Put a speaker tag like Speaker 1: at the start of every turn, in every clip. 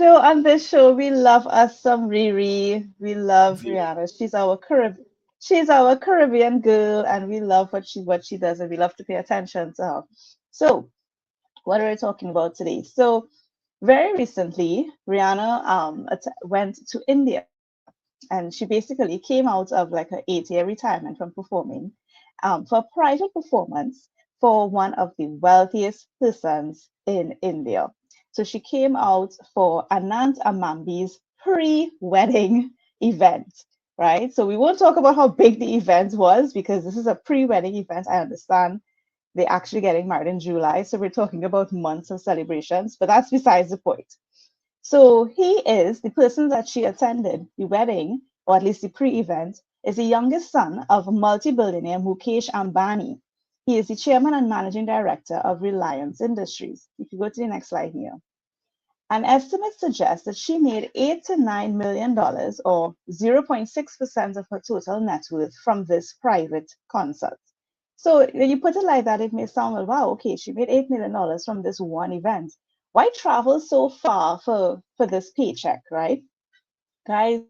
Speaker 1: On this show, we love us some Riri. We love Rihanna. She's our Caribbean girl, and we love what she does, and we love to pay attention to her. So, what are we talking about today? So, very recently, Rihanna went to India, and she basically came out of like her 8-year retirement from performing for a private performance for one of the wealthiest persons in India. So she came out for Anant Amambi's pre-wedding event, right? So we won't talk about how big the event was because this is a pre-wedding event. I understand they're actually getting married in July, so we're talking about months of celebrations, but that's besides the point. So he is the person that she attended the wedding, or at least the pre-event, is the youngest son of multi-billionaire Mukesh Ambani. He is the chairman and managing director of Reliance Industries. If you go to the next slide here. An estimate suggests that she made $8 to $9 million, or 0.6% of her total net worth, from this private concert. So when you put it like that, it may sound like, wow, okay, she made $8 million from this one event. Why travel so far for this paycheck, right? Guys,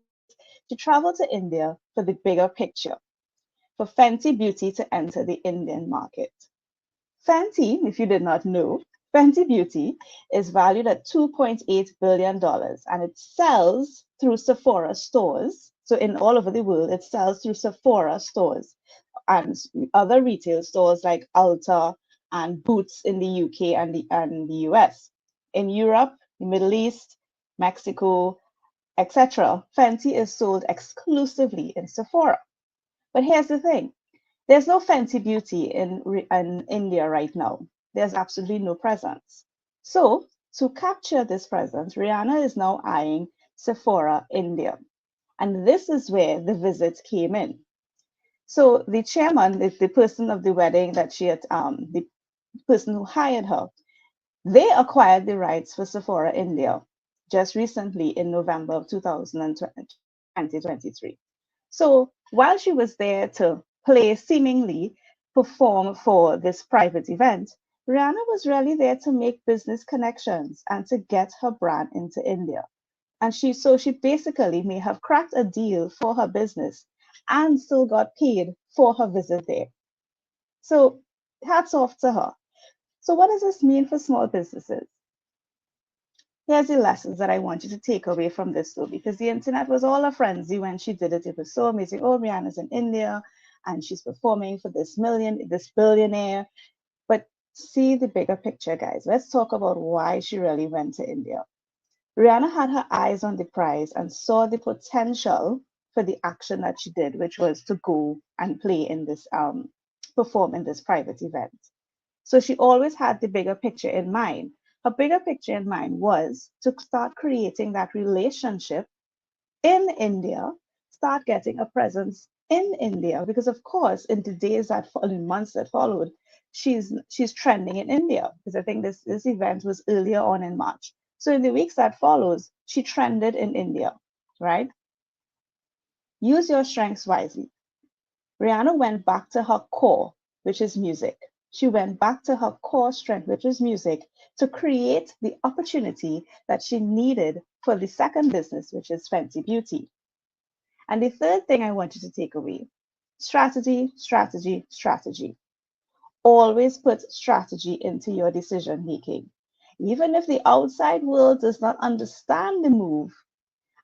Speaker 1: she traveled to India for the bigger picture, for Fenty Beauty to enter the Indian market. Fenty, if you did not know, Fenty Beauty is valued at $2.8 billion and it sells through Sephora stores. So in all over the world, it sells through Sephora stores and other retail stores like Ulta and Boots in the UK and the US. In Europe, the Middle East, Mexico, etc., Fenty is sold exclusively in Sephora. But here's the thing. There's no Fenty Beauty in India right now. There's absolutely no presence. So, to capture this presence, Rihanna is now eyeing Sephora India. And this is where the visit came in. So, the chairman, the person of the wedding that she had, the person who hired her, they acquired the rights for Sephora India just recently in November of 2023. So while she was there to seemingly perform for this private event, Rihanna was really there to make business connections and to get her brand into India. And she basically may have cracked a deal for her business and still got paid for her visit there. So hats off to her. So what does this mean for small businesses? Here's the lessons that I want you to take away from this though, because the internet was all a frenzy when she did it. It was so amazing. Oh, Rihanna's in India and she's performing for this billionaire. But see the bigger picture, guys. Let's talk about why she really went to India. Rihanna had her eyes on the prize and saw the potential for the action that she did, which was to go and play in this perform in this private event. So she always had the bigger picture in mind. Her bigger picture in mind was to start creating that relationship in India, start getting a presence in India, because of course, in the days that in months that followed, she's trending in India. Because I think this event was earlier on in March. So in the weeks that follows, she trended in India, right? Use your strengths wisely. Rihanna went back to her core, which is music. She went back to her core strength, which is music, to create the opportunity that she needed for the second business, which is Fenty Beauty. And the third thing I want you to take away, strategy, strategy, strategy. Always put strategy into your decision making. Even if the outside world does not understand the move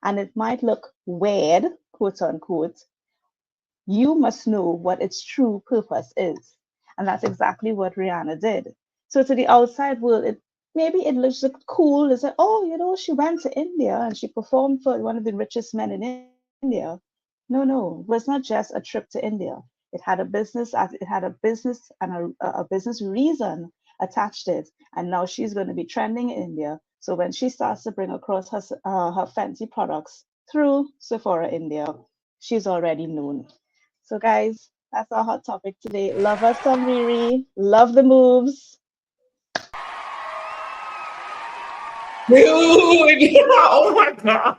Speaker 1: and it might look weird, quote unquote, you must know what its true purpose is. And that's exactly what Rihanna did. So to the outside world, maybe it looks cool. It's like, oh, she went to India and she performed for one of the richest men in India. No, it was not just a trip to India. It had a business and a business reason attached to it. And now she's going to be trending in India. So when she starts to bring across her fancy products through Sephora India, she's already known. So, guys, that's our hot topic today. Love us some Riri. Love the moves.
Speaker 2: Dude, oh my god.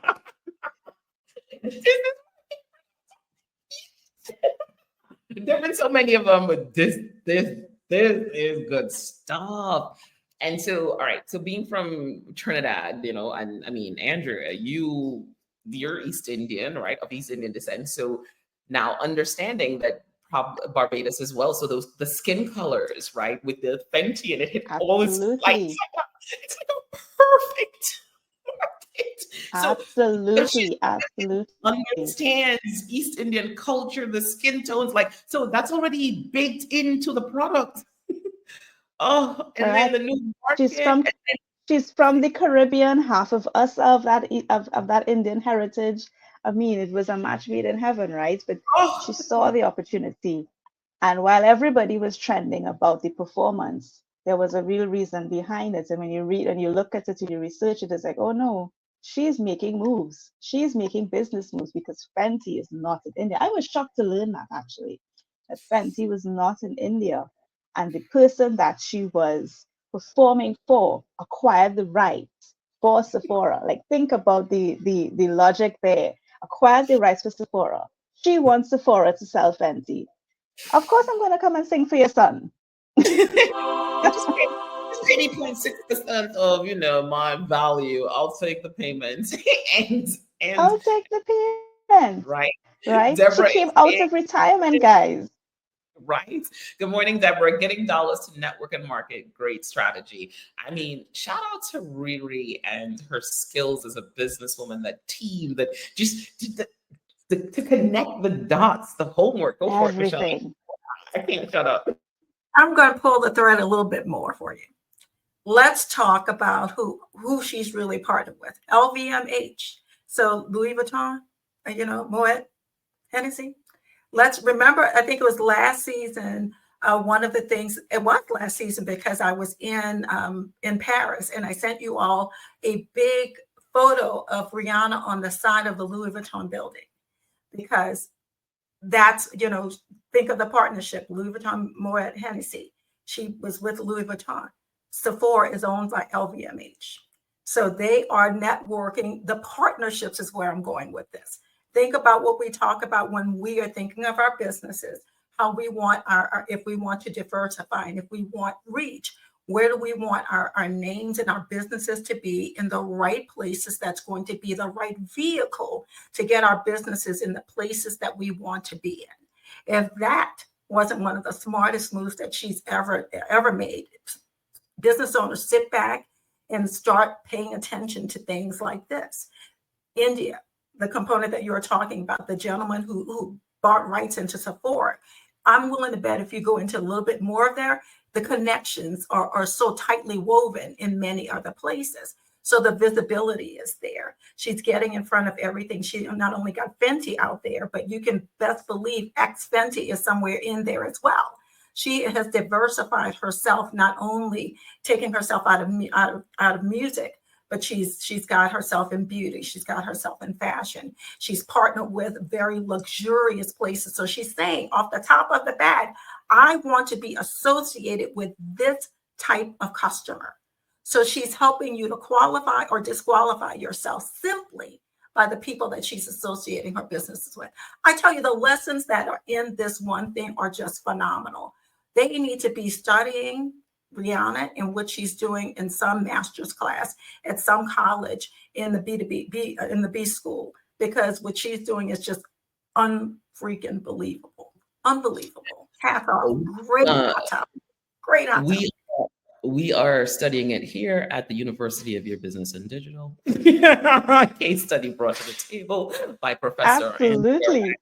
Speaker 2: There've been so many of them, but this is good stuff. And so, all right, so being from Trinidad, and I mean, Andrea, you're East Indian, right? Of East Indian descent. So now understanding that Barbados as well. So the skin colors, right, with the Fenty, and it hit all its lights.
Speaker 1: Absolutely.
Speaker 2: It's like a perfect, perfect. So she
Speaker 1: Absolutely. Absolutely.
Speaker 2: understands East Indian culture, the skin tones, like, so that's already baked into the product. Oh, and then the
Speaker 1: Correct.
Speaker 2: new
Speaker 1: She's
Speaker 2: market.
Speaker 1: from she's from the Caribbean, half of us of that of that Indian heritage. I mean, it was a match made in heaven, right? But she
Speaker 2: Oh,
Speaker 1: saw the opportunity. And while everybody was trending about the performance, there was a real reason behind it. And when you read and you look at it and you research it, it's like, oh no, she's making moves. She's making business moves because Fenty is not in India. I was shocked to learn that actually, that Fenty was not in India. And the person that she was performing for acquired the rights for Sephora. Like think about the logic there. Acquired the rights for Sephora. She wants Sephora to sell Fenty. Of course, I'm going to come and sing for your son.
Speaker 2: just pay, just 80.6% of my value. I'll take the payment. and
Speaker 1: I'll take the payment.
Speaker 2: right.
Speaker 1: Right? She
Speaker 2: Deborah
Speaker 1: came
Speaker 2: is
Speaker 1: out
Speaker 2: saying,
Speaker 1: of retirement, guys.
Speaker 2: right. Good morning, Deborah. Getting dollars to network and market. Great strategy. I mean, shout out to Riri and her skills as a businesswoman, that team, that just to connect the dots, the homework. Go for it, Michelle.
Speaker 1: Everything.
Speaker 2: I can't shut up.
Speaker 3: I'm going to pull the thread a little bit more for you. Let's talk about who she's really partnered with. LVMH. So Louis Vuitton, Moet, Hennessy. Let's remember, I think it was last season. One of the things, it was last season because I was in Paris and I sent you all a big photo of Rihanna on the side of the Louis Vuitton building, because that's, think of the partnership, Louis Vuitton, Moet, Hennessy. She was with Louis Vuitton. Sephora is owned by LVMH. So they are networking. The partnerships is where I'm going with this. Think about what we talk about when we are thinking of our businesses, how we want if we want to diversify and if we want reach, where do we want our names and our businesses to be in the right places? That's going to be the right vehicle to get our businesses in the places that we want to be in. If that wasn't one of the smartest moves that she's ever made, business owners, sit back and start paying attention to things like this. India, the component that you were talking about, the gentleman who bought rights into Sephora, I'm willing to bet if you go into a little bit more of there, the connections are so tightly woven in many other places. So the visibility is there. She's getting in front of everything. She not only got Fenty out there, but you can best believe ex Fenty is somewhere in there as well. She has diversified herself, not only taking herself out of music, but she's got herself in beauty. She's got herself in fashion. She's partnered with very luxurious places. So she's saying off the top of the bat, I want to be associated with this type of customer. So she's helping you to qualify or disqualify yourself simply by the people that she's associating her businesses with. I tell you, the lessons that are in this one thing are just phenomenal. They need to be studying Rihanna and what she's doing in some master's class at some college in the B school, because what she's doing is just unfreaking believable. Unbelievable. Half off. Great hot topic. Great hot topic.
Speaker 2: We are studying it here at the University of Your Business and Digital. Case study brought to the table by Professor
Speaker 1: Absolutely.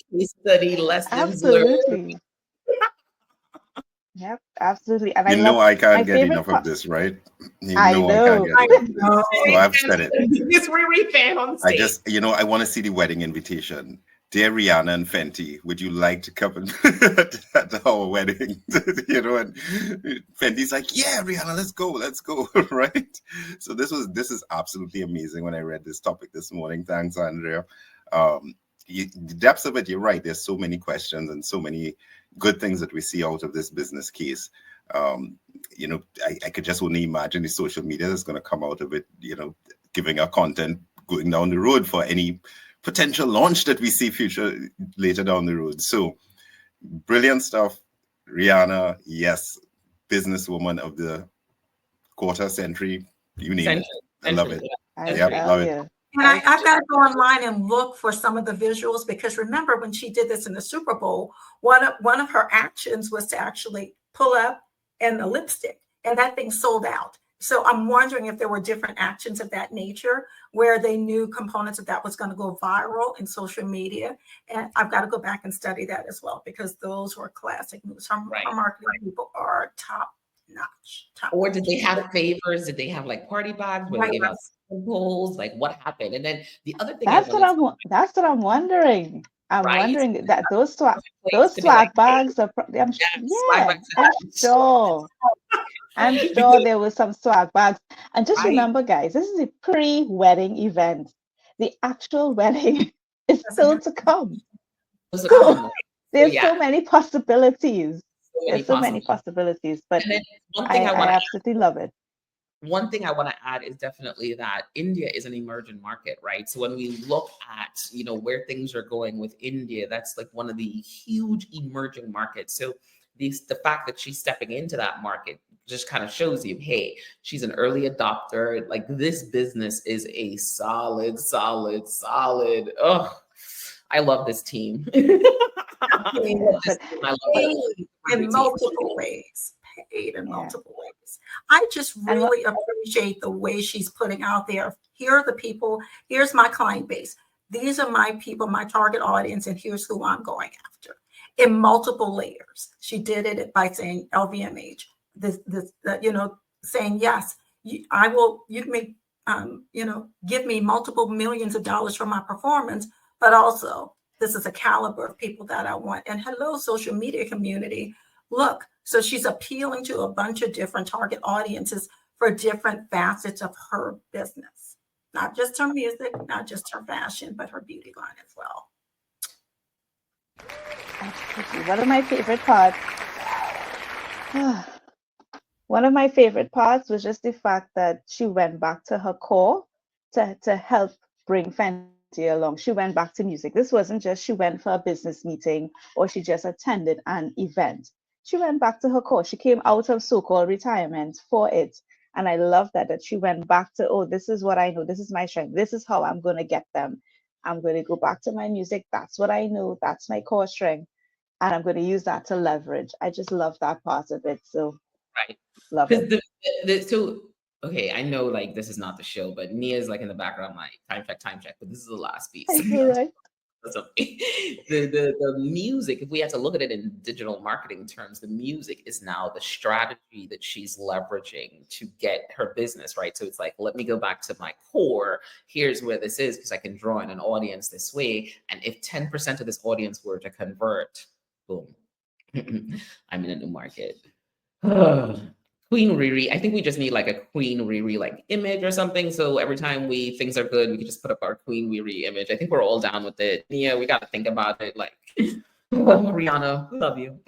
Speaker 2: Case study lessons learned.
Speaker 1: Absolutely. Yep, absolutely. And I
Speaker 4: You know
Speaker 1: love
Speaker 4: I
Speaker 1: my
Speaker 4: can't get
Speaker 1: favorite
Speaker 4: enough of this, right? You
Speaker 1: I
Speaker 4: know I can't
Speaker 1: know.
Speaker 4: get enough of this. So I've said it.
Speaker 2: This Riri fan on
Speaker 4: I
Speaker 2: stage.
Speaker 4: just, I want to see the wedding invitation. Dear Rihanna and Fenty, would you like to come at our wedding? And Fenty's like, yeah, Rihanna, let's go, right? So this is absolutely amazing when I read this topic this morning. Thanks, Andrea. The depths of it, you're right. There's so many questions and so many good things that we see out of this business case. I could just only imagine the social media that's going to come out of it, giving our content going down the road for any potential launch that we see later down the road. So brilliant stuff. Rihanna, yes, businesswoman of the quarter century. You name it.
Speaker 2: Century,
Speaker 4: I love it.
Speaker 1: I
Speaker 4: Yep,
Speaker 1: tell
Speaker 4: love it.
Speaker 1: you.
Speaker 3: And I've got to go online and look for some of the visuals, because remember when she did this in the Super Bowl, one of her actions was to actually pull up and the lipstick, and that thing sold out. So I'm wondering if there were different actions of that nature where they knew components of that was going to go viral in social media. And I've got to go back and study that as well, because those were classic moves. Her marketing people are top notch.
Speaker 2: Or did they have favors? Did they have like party bags where they gave out samples? Like what happened? And then the other thing
Speaker 1: That's what I'm wondering. I'm
Speaker 2: right?
Speaker 1: wondering that those
Speaker 2: Place to be
Speaker 1: swag
Speaker 2: like,
Speaker 1: bags are
Speaker 2: yes, swag bags are
Speaker 1: I'm sure
Speaker 2: because,
Speaker 1: there was some swag bags. And just
Speaker 2: right?
Speaker 1: remember, guys, this is a pre-wedding event. The actual wedding is still to come.
Speaker 2: Those are
Speaker 1: So
Speaker 2: common, right? So
Speaker 1: there's
Speaker 2: yeah,
Speaker 1: so many possibilities.
Speaker 2: so many
Speaker 1: There's so many
Speaker 2: possibilities.
Speaker 1: possibilities, but
Speaker 2: And then one thing I
Speaker 1: I
Speaker 2: want to
Speaker 1: absolutely love it.
Speaker 2: one thing I want to add is definitely that India is an emerging market, right? So when we look at, you know, where things are going with India, that's like one of the huge emerging markets. So the fact that she's stepping into that market just kind of shows you, hey, she's an early adopter. Like this business is a solid. Oh, I love this team. I love this team. I love it.
Speaker 3: In multiple ways. Paid in multiple ways. I just really appreciate the way she's putting out there. Here are the people. Here's my client base. These are my people, my target audience, and here's who I'm going after. In multiple layers. She did it by saying LVMH. Saying yes, I will. You may, give me multiple millions of dollars for my performance, but also this is a caliber of people that I want. And hello, social media community. Look, so she's appealing to a bunch of different target audiences for different facets of her business, not just her music, not just her fashion, but her beauty line as well.
Speaker 1: One of my favorite parts. One of my favorite parts was just the fact that she went back to her core to help bring Fenty along. She went back to music. This wasn't just she went for a business meeting or she just attended an event. She went back to her core. She came out of so-called retirement for it. And I love that she went back to, oh, this is what I know. This is my strength. This is how I'm going to get them. I'm going to go back to my music. That's what I know. That's my core strength. And I'm going to use that to leverage. I just love that part of it. So
Speaker 2: right.
Speaker 1: Love it.
Speaker 2: So okay, I know like this is not the show, but Nia's like in the background, like time check. But this is the last piece.
Speaker 1: Right.
Speaker 2: The music, if we had to look at it in digital marketing terms, the music is now the strategy that she's leveraging to get her business, right? So it's like, let me go back to my core. Here's where this is, because I can draw in an audience this way. And if 10% of this audience were to convert, boom, I'm in a new market. Queen Riri. I think we just need like a Queen Riri like image or something. So every time things are good, we can just put up our Queen Riri image. I think we're all down with it. Yeah, we got to think about it. Like, Rihanna, love you.